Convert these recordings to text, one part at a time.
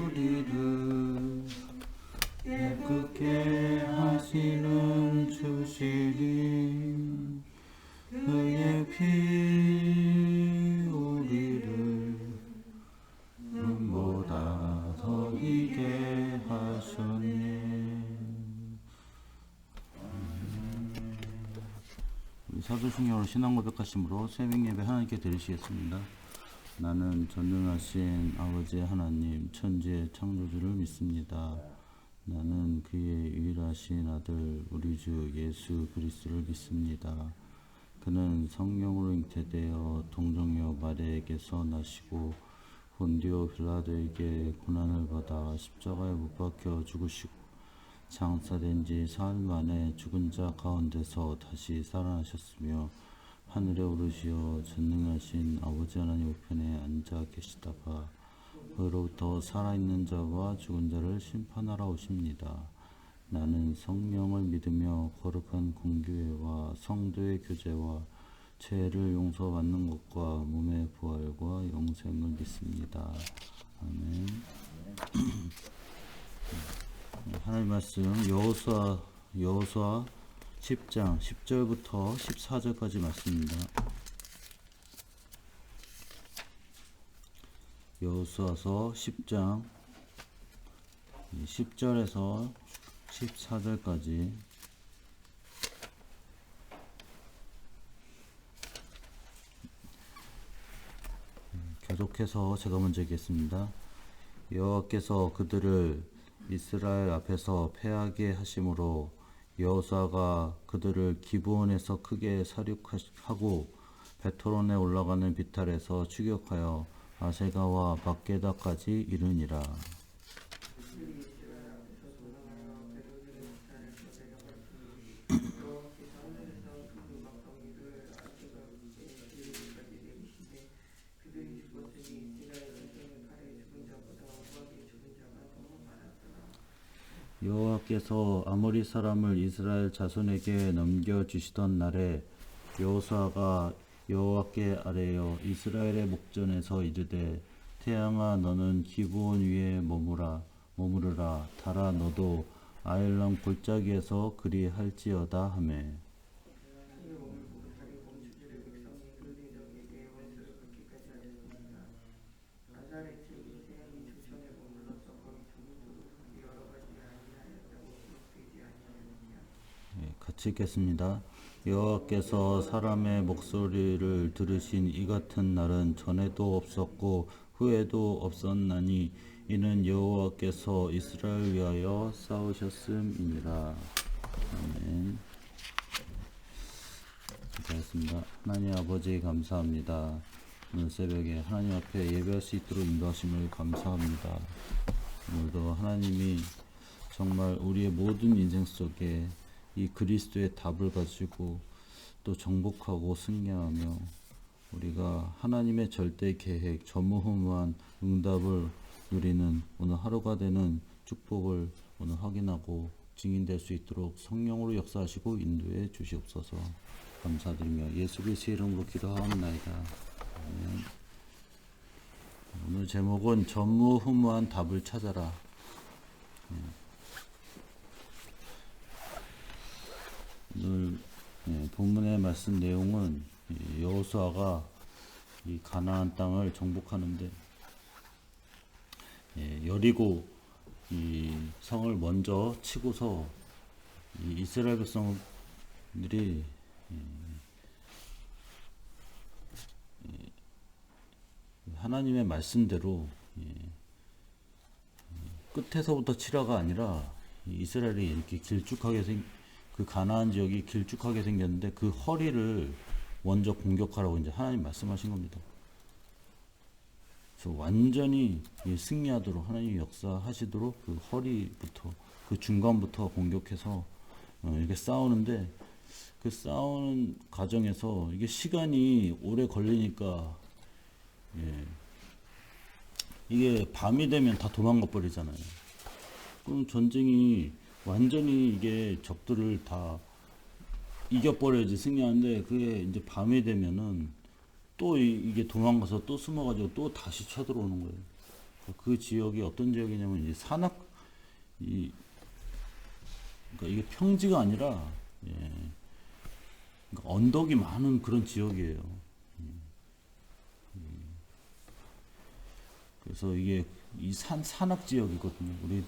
우리를 깨끗게 하시는 주시니 그의 피 우리를 눈보다 더 희게 하셨네. 사도신경으로 신앙 고백하심으로 새벽 예배 하나님께 드리시겠습니다. 나는 전능하신 아버지 하나님 천지의 창조주를 믿습니다. 나는 그의 유일하신 아들 우리 주 예수 그리스도를 믿습니다. 그는 성령으로 잉태되어 동정녀 마리아에게서 나시고 본디오 빌라도에게 고난을 받아 십자가에 못 박혀 죽으시고 장사된 지 사흘 만에 죽은 자 가운데서 다시 살아나셨으며 하늘에 오르시어 전능하신 아버지 하나님 우편에 앉아 계시다가 그로부터 살아있는 자와 죽은 자를 심판하러 오십니다. 나는 성령을 믿으며 거룩한 공교회와 성도의 교제와 죄를 용서받는 것과 몸의 부활과 영생을 믿습니다. 아멘. 하나님 말씀 여호수아 10장 10절부터 14절까지 말씀입니다. 여호수아서 10장 10절에서 14절까지 계속해서 제가 먼저 읽겠습니다. 여호와께서 그들을 이스라엘 앞에서 패하게 하심으로 여호수아가 그들을 기브온에서 크게 사륙하고 베토론에 올라가는 비탈에서 추격하여 아세가와 막게다까지 이르니라. 여호와께서 아모리 사람을 이스라엘 자손에게 넘겨주시던 날에 여호수아가 여호와께 아뢰어 이스라엘의 목전에서 이르되 태양아 너는 기브온 위에 머무르라 달아 너도 아엘람 골짜기에서 그리할지어다 하매 같이 읽겠습니다. 여호와께서 사람의 목소리를 들으신 이 같은 날은 전에도 없었고 후에도 없었나니 이는 여호와께서 이스라엘 위하여 싸우셨음이니라. 아멘. 기도하겠습니다. 하나님 아버지 감사합니다. 오늘 새벽에 하나님 앞에 예배할 수 있도록 인도하심을 감사합니다. 오늘도 하나님이 정말 우리의 모든 인생 속에 이 그리스도의 답을 가지고 또 정복하고 승리하며 우리가 하나님의 절대 계획, 전무후무한 응답을 누리는 오늘 하루가 되는 축복을 오늘 확인하고 증인될 수 있도록 성령으로 역사하시고 인도해 주시옵소서. 감사드리며 예수 그리스도의 이름으로 기도하옵나이다. 아멘. 오늘 제목은 전무후무한 답을 찾아라. 오늘 본문의 말씀 내용은 여호수아가 이 가나안 땅을 정복하는데 여리고 이 성을 먼저 치고서 이 이스라엘 백성들이 하나님의 말씀대로 끝에서부터 치라가 아니라 이스라엘이 이렇게 길쭉하게 그 가나안 지역이 길쭉하게 생겼는데 그 허리를 먼저 공격하라고 이제 하나님 말씀하신 겁니다. 그래서 완전히 승리하도록 하나님이 역사하시도록 그 허리부터 그 중간부터 공격해서 이렇게 싸우는데 그 싸우는 과정에서 이게 시간이 오래 걸리니까 이게 밤이 되면 다 도망가 버리잖아요. 그럼 전쟁이 완전히 이게 적들을 다 이겨버려야지 승리하는데 그게 이제 밤이 되면은 또 이게 도망가서 또 숨어가지고 또 다시 쳐들어오는 거예요. 그 지역이 어떤 지역이냐면 이제 이 그러니까 이게 평지가 아니라 예, 그러니까 언덕이 많은 그런 지역이에요. 그래서 이게 이 산악 지역이거든요.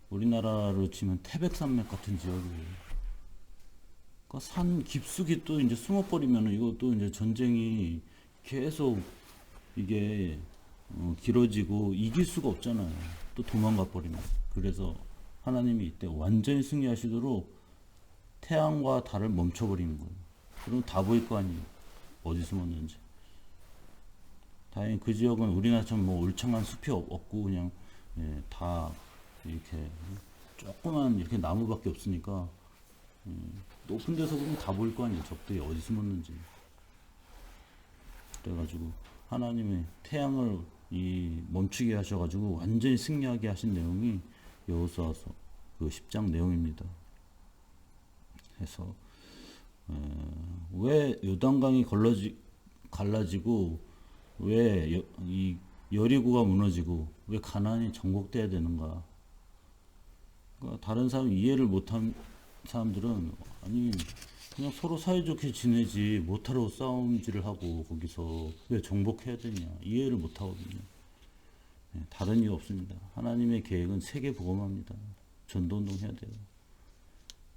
우리나라로 치면 태백산맥 같은 지역이에요. 그러니까 산 깊숙이 또 이제 숨어버리면 이것도 이제 전쟁이 계속 이게 길어지고 이길 수가 없잖아요. 또 도망가 버리면. 그래서 하나님이 이때 완전히 승리하시도록 태양과 달을 멈춰버리는 거예요. 그럼 다 보일 거 아니에요. 어디 숨었는지. 다행히 그 지역은 우리나라처럼 뭐 울창한 숲이 없고 그냥 예, 다 이렇게 조그만 이렇게 나무밖에 없으니까 높은 데서 보면 다 보일 거 아니에요. 적들이 어디 숨었는지. 그래가지고 하나님의 태양을 멈추게 하셔가지고 완전히 승리하게 하신 내용이 여호수아서 그 10장 내용입니다. 해서 왜 요단강이 갈라지고 왜 이 여리고가 무너지고 왜 가나안이 정복돼야 되는가? 그러니까 다른 사람 이해를 못한 사람들은 아니 그냥 서로 사이좋게 지내지 못하러 싸움질을 하고 거기서 왜 정복해야 되냐 이해를 못하거든요. 다른 이유 없습니다. 하나님의 계획은 세계 복음합니다. 전도운동 해야 돼요.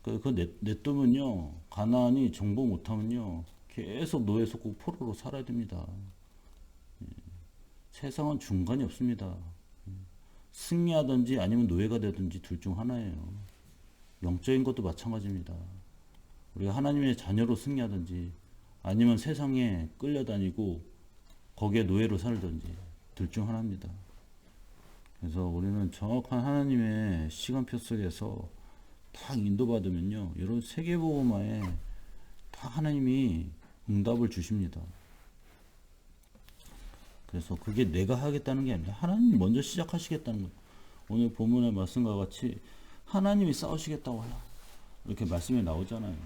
그거 냅두면요 가나안이 정복 못하면요 계속 노예 속국 포로로 살아야 됩니다. 세상은 중간이 없습니다. 승리하든지 아니면 노예가 되든지 둘 중 하나예요. 영적인 것도 마찬가지입니다. 우리가 하나님의 자녀로 승리하든지 아니면 세상에 끌려다니고 거기에 노예로 살든지 둘 중 하나입니다. 그래서 우리는 정확한 하나님의 시간표 속에서 딱 인도받으면요 여러분 세계복음화에 다 하나님이 응답을 주십니다. 그래서 그게 내가 하겠다는 게 아니라 하나님이 먼저 시작하시겠다는 거예요. 오늘 본문의 말씀과 같이 하나님이 싸우시겠다고 하라 이렇게 말씀이 나오잖아요.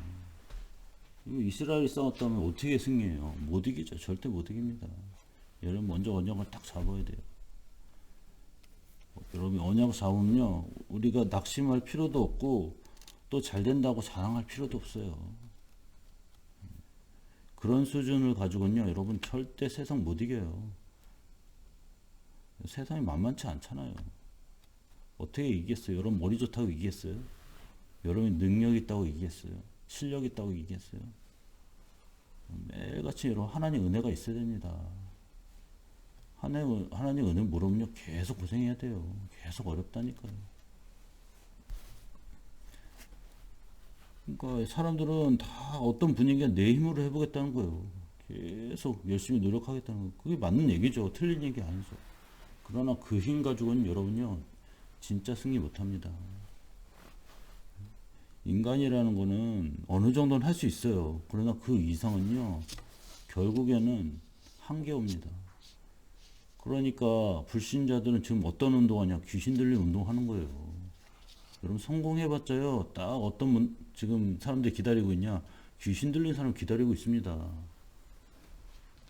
이스라엘이 싸웠다면 어떻게 승리해요? 못 이기죠. 절대 못 이깁니다. 여러분 먼저 언약을 딱 잡아야 돼요. 여러분 언약 잡으면요 우리가 낙심할 필요도 없고 또 잘 된다고 자랑할 필요도 없어요. 그런 수준을 가지고는요 여러분 절대 세상 못 이겨요. 세상이 만만치 않잖아요. 어떻게 이기겠어요? 여러분 머리 좋다고 이기겠어요? 여러분이 능력 있다고 이기겠어요? 실력 있다고 이기겠어요? 매일같이 여러분 하나님 은혜가 있어야 됩니다. 하나님 은혜 모르면요 계속 고생해야 돼요. 계속 어렵다니까요. 그러니까 사람들은 다 어떤 분위기가 내 힘으로 해보겠다는 거예요. 계속 열심히 노력하겠다는 거예요. 그게 맞는 얘기죠. 틀린 얘기 아니죠. 그러나 그 힘 가지고는 여러분요 진짜 승리 못합니다. 인간이라는 거는 어느 정도는 할 수 있어요. 그러나 그 이상은요 결국에는 한계옵니다. 그러니까 불신자들은 지금 어떤 운동하냐 귀신 들린 운동하는 거예요. 여러분 성공해봤자요 딱 어떤 지금 사람들이 기다리고 있냐 귀신 들린 사람 기다리고 있습니다.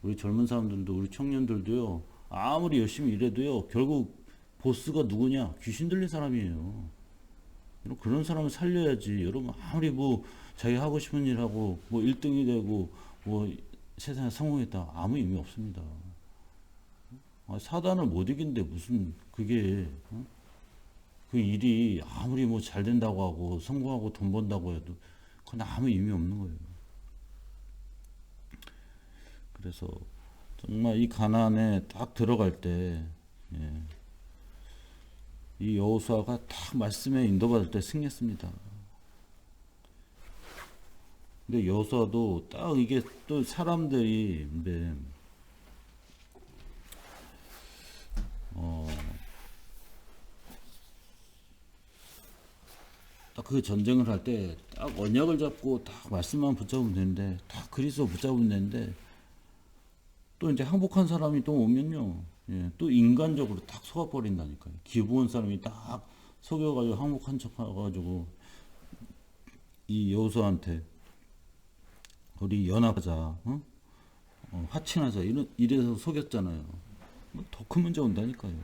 우리 젊은 사람들도 우리 청년들도요 아무리 열심히 일해도요 결국 보스가 누구냐 귀신 들린 사람이에요. 여러분 그런 사람을 살려야지. 여러분 아무리 뭐 자기 하고 싶은 일 하고 뭐 1등이 되고 뭐 세상에 성공했다 아무 의미 없습니다. 사단을 못 이긴데 무슨 그게 그 일이 아무리 뭐 잘 된다고 하고 성공하고 돈 번다고 해도 그건 아무 의미 없는 거예요. 그래서 정말 이 가나안에 딱 들어갈 때 이 여호수아가 딱 말씀에 인도받을 때 승리했습니다. 근데 여호수아도 딱 이게 또 사람들이 근데 딱 그 전쟁을 할 때 딱 언약을 잡고 딱 말씀만 붙잡으면 되는데 딱 그리스도 붙잡으면 되는데 또 이제 항복한 사람이 또 오면요 또 인간적으로 딱 속아버린다니까요. 기부한 사람이 딱 속여가지고 항복한 척 해가지고 이 여호수아한테 우리 연합하자 화친하자 이래서 속였잖아요. 더 큰 문제 온다니까요.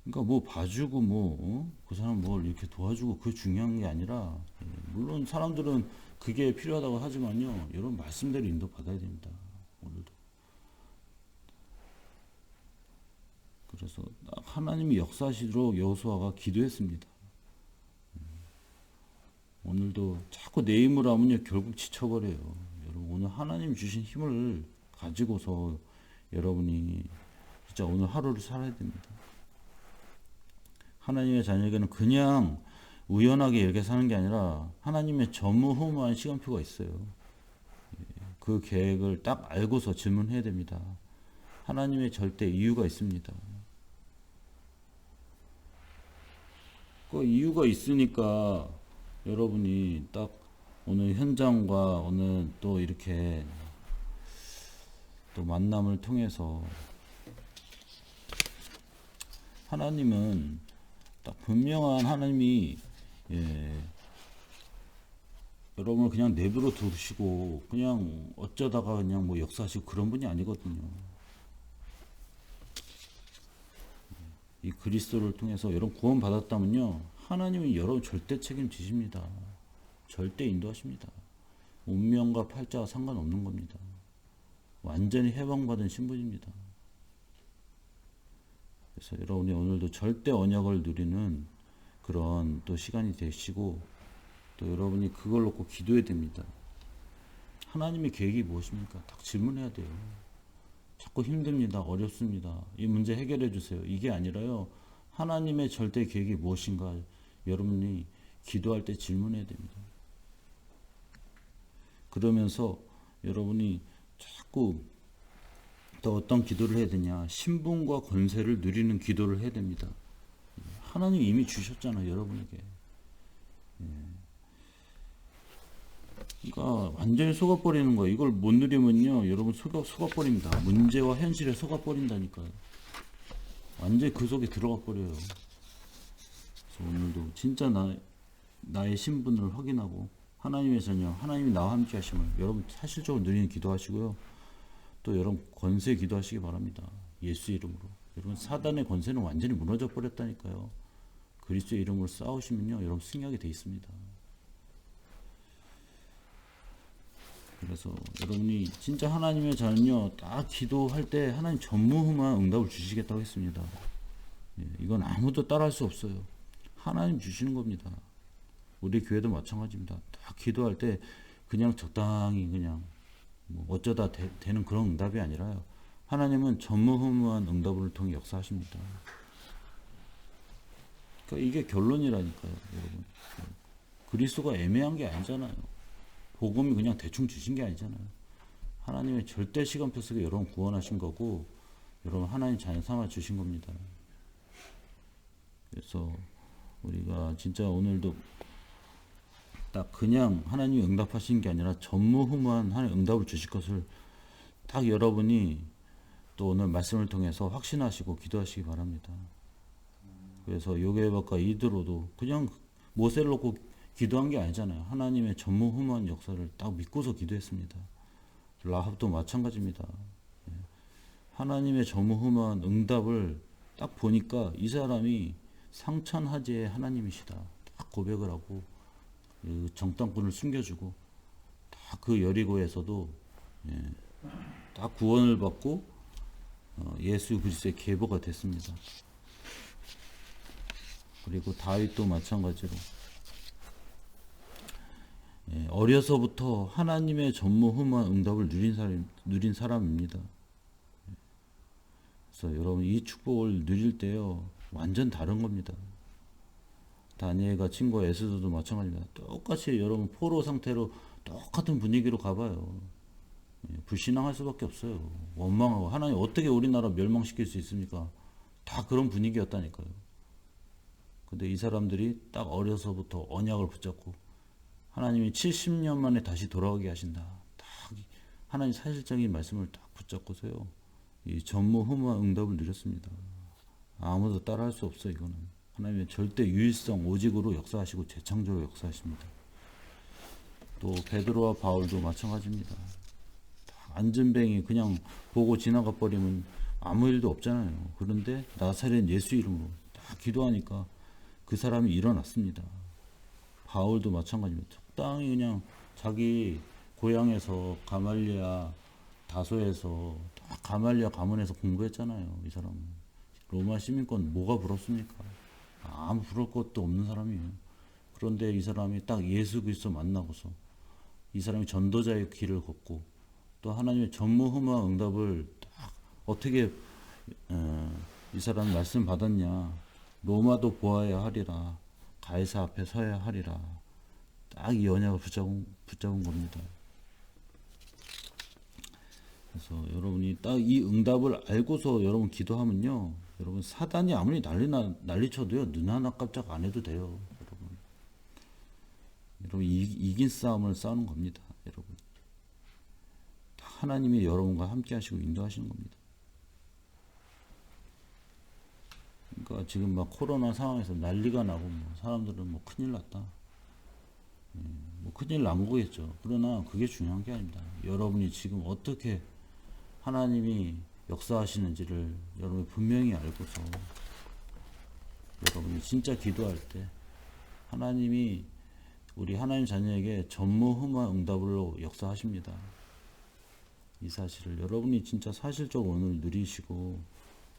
그러니까 뭐 봐주고 그 사람 뭘 이렇게 도와주고 그게 중요한 게 아니라 물론 사람들은 그게 필요하다고 하지만요. 이런 말씀대로 인도 받아야 됩니다. 오늘도. 그래서 하나님이 역사하시도록 여호수아가 기도했습니다. 오늘도 자꾸 내 힘으로 하면요 결국 지쳐버려요. 여러분 오늘 하나님 주신 힘을 가지고서 여러분이 진짜 오늘 하루를 살아야 됩니다. 하나님의 자녀에게는 그냥 우연하게 이렇게 사는 게 아니라 하나님의 전무후무한 시간표가 있어요. 그 계획을 딱 알고서 질문해야 됩니다. 하나님의 절대 이유가 있습니다. 그 이유가 있으니까 여러분이 딱 오늘 현장과 오늘 또 이렇게 또 만남을 통해서 하나님은 딱 분명한 하나님이 여러분을 그냥 내버려 두시고 그냥 어쩌다가 그냥 뭐 역사하시고 그런 분이 아니거든요. 이 그리스도를 통해서 여러분 구원 받았다면요 하나님이 여러분 절대 책임지십니다. 절대 인도하십니다. 운명과 팔자와 상관없는 겁니다. 완전히 해방받은 신분입니다. 그래서 여러분이 오늘도 절대 언약을 누리는 그런 또 시간이 되시고 또 여러분이 그걸 놓고 기도해야 됩니다. 하나님의 계획이 무엇입니까? 딱 질문해야 돼요. 자꾸 힘듭니다. 어렵습니다. 이 문제 해결해 주세요. 이게 아니라요. 하나님의 절대 계획이 무엇인가 여러분이 기도할 때 질문해야 됩니다. 그러면서 여러분이 자꾸 또 어떤 기도를 해야 되냐. 신분과 권세를 누리는 기도를 해야 됩니다. 하나님 이미 주셨잖아요. 여러분에게. 그러니까 완전히 속아버리는 거예요. 이걸 못 누리면요. 여러분 속아버립니다. 문제와 현실에 속아버린다니까요. 완전히 그 속에 들어가 버려요. 그래서 오늘도 진짜 나의 신분을 확인하고 하나님의 자녀, 하나님이 나와 함께 하심을 여러분 사실적으로 누리는 기도하시고요. 또 여러분 권세 기도하시기 바랍니다. 예수 이름으로. 여러분 사단의 권세는 완전히 무너져 버렸다니까요. 그리스도의 이름으로 싸우시면요. 여러분 승리하게 돼 있습니다. 그래서 여러분이 진짜 하나님의 자녀 딱 기도할 때 하나님 전무후무한 응답을 주시겠다고 했습니다. 이건 아무도 따라할 수 없어요. 하나님 주시는 겁니다. 우리 교회도 마찬가지입니다. 딱 기도할 때 그냥 적당히 그냥 뭐 어쩌다 되는 그런 응답이 아니라요. 하나님은 전무후무한 응답을 통해 역사하십니다. 그러니까 이게 결론이라니까요, 여러분. 그리스도가 애매한 게 아니잖아요. 복음이 그냥 대충 주신 게 아니잖아요. 하나님의 절대 시간표 속에 여러분 구원하신 거고 여러분 하나님 자녀 삼아 주신 겁니다. 그래서 우리가 진짜 오늘도 딱 그냥 하나님이 응답하신 게 아니라 전무후무한 하나님 응답을 주실 것을 딱 여러분이 또 오늘 말씀을 통해서 확신하시고 기도하시기 바랍니다. 그래서 요괴박과 이드로도 그냥 모세를 놓고 기도한 게 아니잖아요. 하나님의 전무후무한 역사를 딱 믿고서 기도했습니다. 라합도 마찬가지입니다. 하나님의 전무후무한 응답을 딱 보니까 이 사람이 상천하제의 하나님이시다. 딱 고백을 하고 그 정탐꾼을 숨겨주고 다 그 여리고에서도 딱 구원을 받고 예수 그리스도의 계보가 됐습니다. 그리고 다윗도 마찬가지로 어려서부터 하나님의 전무후무한 응답을 누린 사람입니다. 그래서 여러분 이 축복을 누릴 때요 완전 다른 겁니다. 다니엘과 친구와 에스더도 마찬가지입니다. 똑같이 여러분 포로 상태로 똑같은 분위기로 가봐요. 불신앙할 수밖에 없어요. 원망하고 하나님 어떻게 우리나라 멸망시킬 수 있습니까? 다 그런 분위기였다니까요. 근데 이 사람들이 딱 어려서부터 언약을 붙잡고 하나님이 70년 만에 다시 돌아오게 하신다. 딱 하나님 사실적인 말씀을 딱 붙잡고서요. 이 전무후무한 응답을 누렸습니다. 아무도 따라할 수 없어요. 이거는 하나님의 절대 유일성 오직으로 역사하시고 재창조로 역사하십니다. 또 베드로와 바울도 마찬가지입니다. 안전뱅이 그냥 보고 지나가 버리면 아무 일도 없잖아요. 그런데 나사렛 예수 이름으로 딱 기도하니까 그 사람이 일어났습니다. 바울도 마찬가지입니다. 적당히 그냥 자기 고향에서 가말리아 다소에서 가말리아 가문에서 공부했잖아요. 이 사람은 로마 시민권 뭐가 부럽습니까? 아무 부러울 것도 없는 사람이에요. 그런데 이 사람이 딱 예수 그리스도 만나고서 이 사람이 전도자의 길을 걷고 또 하나님의 전무후무한 응답을 딱 어떻게 이 사람 말씀 받았냐. 로마도 보아야 하리라. 가이사 앞에 서야 하리라. 딱 이 언약을 붙잡은 겁니다. 그래서 여러분이 딱 이 응답을 알고서 여러분 기도하면요. 여러분 사단이 아무리 난리쳐도요. 눈 하나 깜짝 안 해도 돼요. 여러분 이긴 싸움을 싸우는 겁니다. 여러분 하나님이 여러분과 함께 하시고 인도하시는 겁니다. 그러니까 지금 막 코로나 상황에서 난리가 나고 뭐 사람들은 뭐 큰일 났다. 뭐 큰일 난 거겠죠. 그러나 그게 중요한 게 아닙니다. 여러분이 지금 어떻게 하나님이 역사하시는지를 여러분이 분명히 알고서 여러분이 진짜 기도할 때 하나님이 우리 하나님 자녀에게 전무후무한 응답으로 역사하십니다. 이 사실을 여러분이 진짜 사실적으로 오늘 누리시고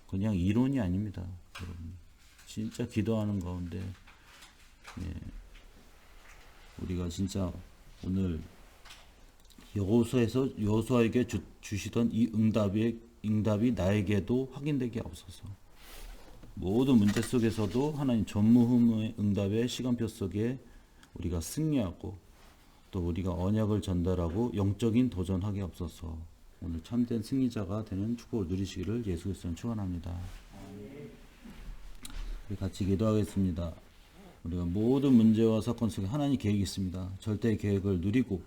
그냥 이론이 아닙니다. 여러분 진짜 기도하는 가운데 우리가 진짜 오늘 여호수아에게 주시던 이 응답이 나에게도 확인되게 하옵소서. 모든 문제 속에서도 하나님 전무후무의 응답의 시간표 속에 우리가 승리하고 또 우리가 언약을 전달하고 영적인 도전하게 하옵소서. 오늘 참된 승리자가 되는 축복을 누리시기를 예수 그리스도는 축원합니다. 우리 같이 기도하겠습니다. 우리가 모든 문제와 사건 속에 하나님 계획이 있습니다. 절대 계획을 누리고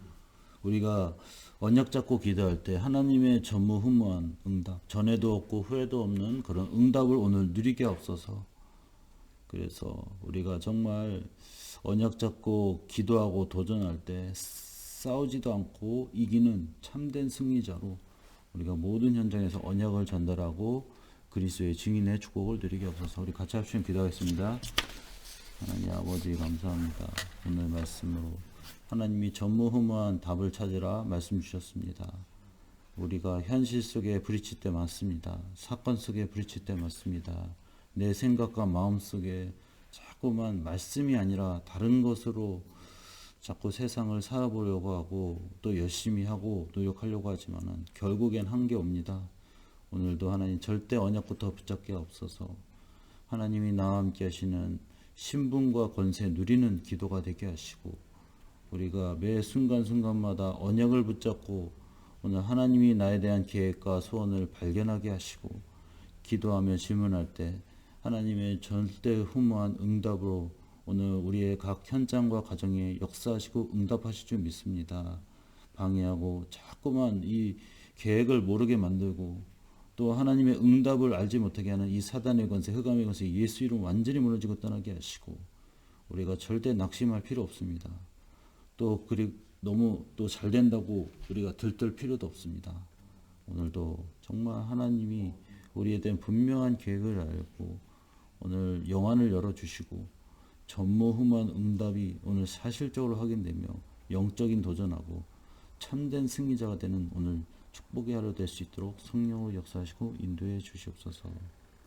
우리가 언약 잡고 기도할 때 하나님의 전무후무한 응답, 전에도 없고 후에도 없는 그런 응답을 오늘 누리게 하옵소서. 그래서 우리가 정말 언약 잡고 기도하고 도전할 때 싸우지도 않고 이기는 참된 승리자로 우리가 모든 현장에서 언약을 전달하고 그리스도의 증인의 축복을 누리게 하옵소서. 우리 같이 합심 기도하겠습니다. 하나님 아버지 감사합니다. 오늘 말씀으로 하나님이 전무후무한 답을 찾으라 말씀 주셨습니다. 우리가 현실 속에 부딪힐 때 많습니다. 사건 속에 부딪힐 때 많습니다. 내 생각과 마음 속에 자꾸만 말씀이 아니라 다른 것으로 자꾸 세상을 살아보려고 하고 또 열심히 하고 노력하려고 하지만은 결국엔 한계 옵니다. 오늘도 하나님 절대 언약부터 붙잡게 없어서 하나님이 나와 함께 하시는 신분과 권세 누리는 기도가 되게 하시고 우리가 매 순간순간마다 언약을 붙잡고 오늘 하나님이 나에 대한 계획과 소원을 발견하게 하시고 기도하며 질문할 때 하나님의 절대 후무한 응답으로 오늘 우리의 각 현장과 가정에 역사하시고 응답하실 줄 믿습니다. 방해하고 자꾸만 이 계획을 모르게 만들고 또 하나님의 응답을 알지 못하게 하는 이 사단의 권세, 흑암의 권세 예수 이름 완전히 무너지고 떠나게 하시고 우리가 절대 낙심할 필요 없습니다. 또 그리고 너무 또 잘 된다고 우리가 들뜰 필요도 없습니다. 오늘도 정말 하나님이 우리에 대한 분명한 계획을 알고 오늘 영안을 열어주시고 전무후무한 응답이 오늘 사실적으로 확인되며 영적인 도전하고 참된 승리자가 되는 오늘 축복의 하루 될 수 있도록 성령으로 역사하시고 인도해 주시옵소서.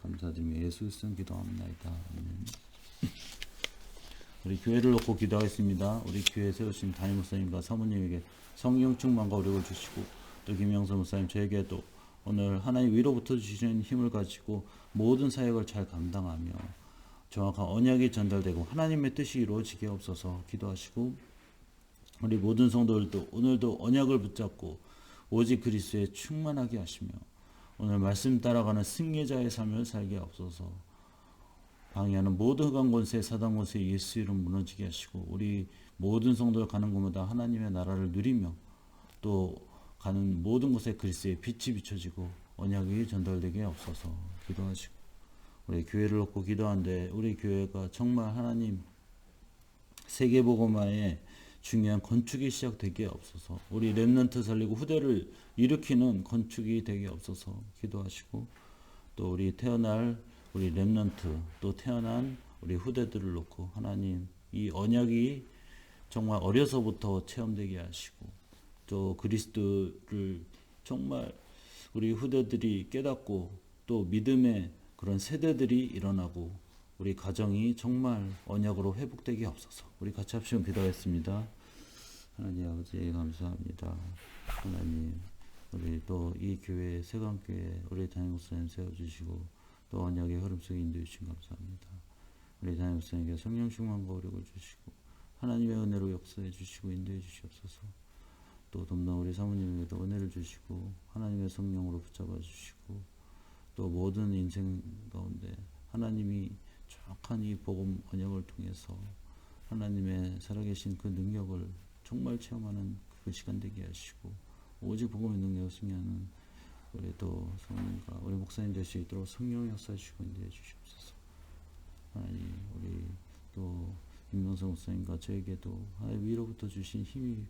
감사드리며 예수 그리스도 기도합니다. 아멘. 우리 교회를 놓고 기도하겠습니다. 우리 교회 세우신 담임 목사님과 사모님에게 성령 충만과 오력을 주시고 또 김영선 목사님 저에게도 오늘 하나님 위로부터 주시는 힘을 가지고 모든 사역을 잘 감당하며 정확한 언약이 전달되고 하나님의 뜻이 이루어지게 없어서 기도하시고 우리 모든 성도들도 오늘도 언약을 붙잡고 오직 그리스도에 충만하게 하시며 오늘 말씀 따라가는 승리자의 삶을 살게 없어서 방해하는 모든 흑암 권세, 사단 권세 예수 이름 무너지게 하시고 우리 모든 성도들 가는 곳마다 하나님의 나라를 누리며 또 가는 모든 곳에 그리스도의 빛이 비춰지고 언약이 전달되게 없어서 기도하시고 우리 교회를 놓고 기도하는데 우리 교회가 정말 하나님 세계복음화의 중요한 건축이 시작되게 없어서 우리 렘넌트 살리고 후대를 일으키는 건축이 되게 없어서 기도하시고 또 우리 태어날 우리 렘넌트 또 태어난 우리 후대들을 놓고 하나님 이 언약이 정말 어려서부터 체험되게 하시고 또 그리스도를 정말 우리 후대들이 깨닫고 또 믿음의 그런 세대들이 일어나고 우리 가정이 정말 언약으로 회복되게 없어서 우리 같이 합시면 기도하겠습니다. 하나님 아버지 감사합니다. 하나님 우리 또 이 교회 세강교회 우리 담임 목사님 세워주시고 또 언약의 흐름 속에 인도해 주신 감사합니다. 우리 담임 목사님께 성령 충만과 오력을 주시고 하나님의 은혜로 역사해 주시고 인도해 주시옵소서. 또 돕는 우리 사모님에게도 은혜를 주시고 하나님의 성령으로 붙잡아 주시고 또 모든 인생 가운데 하나님이 정확한 이 복음 언약을 통해서 하나님의 살아계신 그 능력을 정말 체험하는 그 시간 되게 하시고 오직 복음의 능력을 승리하는 우리 또 성령과 우리 목사님 될 수 있도록 성령을 역사해 주시고 인도해 주시옵소서. 하나님 우리 또 임명성 목사님과 저에게도 하나님 위로부터 주신 힘이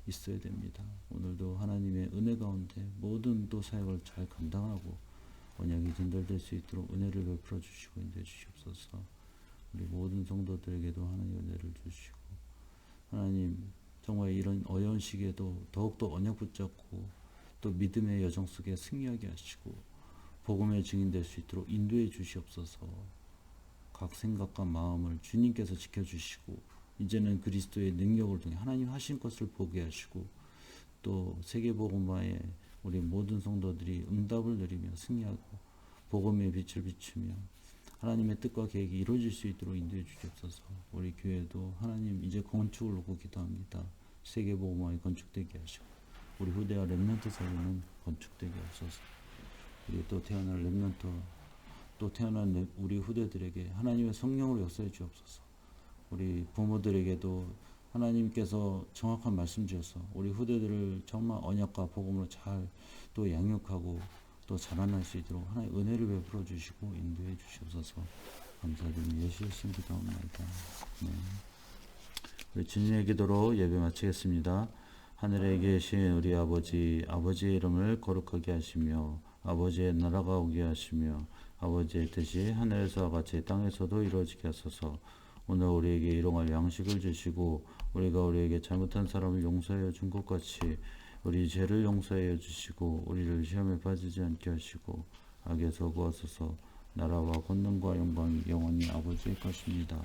있어야 됩니다. 오늘도 하나님의 은혜 가운데 모든 또 사역을 잘 감당하고 언약이 전달될 수 있도록 은혜를 베풀어 주시고 인도해 주시옵소서. 우리 모든 성도들에게도 하나님의 은혜를 주시고 하나님 정말 이런 어려운 시기에도 더욱더 언약 붙잡고 또 믿음의 여정 속에 승리하게 하시고 복음의 증인 될 수 있도록 인도해 주시옵소서. 각 생각과 마음을 주님께서 지켜주시고 이제는 그리스도의 능력을 통해 하나님 하신 것을 보게 하시고 또 세계복음화에 우리 모든 성도들이 응답을 누리며 승리하고 복음의 빛을 비추며 하나님의 뜻과 계획이 이루어질 수 있도록 인도해 주시옵소서. 우리 교회도 하나님 이제 건축을 놓고 기도합니다. 세계복음화에 건축되게 하시고 우리 후대와 렘넌트 사이에는 건축되게 하소서. 우리 또 태어날 렘넌트 또 태어난 우리 후대들에게 하나님의 성령으로 역사해 주옵소서. 우리 부모들에게도 하나님께서 정확한 말씀 주셔서 우리 후대들을 정말 언약과 복음으로 잘 또 양육하고 또 자라날 수 있도록 하나님의 은혜를 베풀어 주시고 인도해 주시옵소서. 감사드리며 예수의 이름 기도합니다. 네. 우리 주님의 기도로 예배 마치겠습니다. 하늘에 계신 우리 아버지, 아버지의 이름을 거룩하게 하시며 아버지의 나라가 오게 하시며 아버지의 뜻이 하늘에서와 같이 땅에서도 이루어지게 하소서. 오늘 우리에게 일용할 양식을 주시고 우리가 우리에게 잘못한 사람을 용서하여 준 것 같이 우리 죄를 용서하여 주시고 우리를 시험에 빠지지 않게 하시고 악에서 구하소서. 나라와 권능과 영광이 영원히 아버지의 것입니다.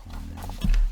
아멘.